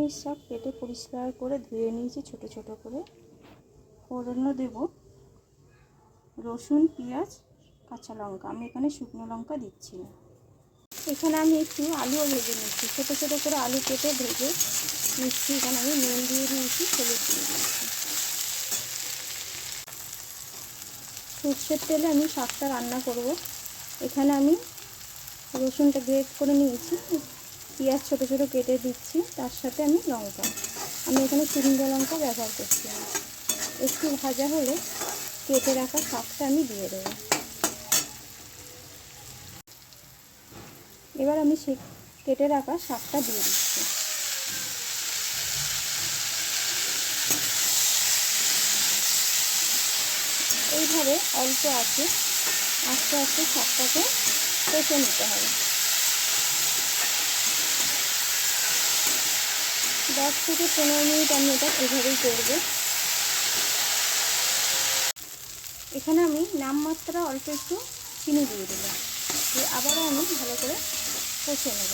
কলমি শাক কেটে পরিষ্কার করে ধুয়ে নিয়েছি ছোট ছোট করে। ফোড়নে দেব রসুন, পেঁয়াজ, কাঁচা লঙ্কা। আমি এখানে শুকনো লঙ্কা দিচ্ছি না। এখানে আমি একটু আলুও ভেজে নিচ্ছি, ছোটো ছোটো করে আলু কেটে ভেজে নিচ্ছি। এখানে আমি নুন দিয়ে দিয়েছি, হলুদ দিয়ে দিয়েছি। সর্ষের তেলে আমি শাকটা রান্না করব। এখানে আমি রসুনটা গ্রেট করে নিয়েছি, পেঁয়াজ ছোটো ছোটো কেটে দিচ্ছি, তার সাথে আমি লঙ্কা। আমি এখানে শুকনো লঙ্কা ব্যবহার করছি। একটু ভাজা হলে কেটে রাখা শাকটা আমি দিয়ে দেবো। এবার আমি কেটে রাখা শাকটা দিয়ে দিচ্ছি। এইভাবে অল্প আছে আস্তে আস্তে শাকটাকে কষে নিতে হবে। 10 থেকে 15 মিনিট আমি এটা এইভাবেই করব। এখানে আমি নামমাত্রা অল্প একটু চিনি দিয়ে দিলাম, দিয়ে আবারও আমি ভালো করে কষে নেব।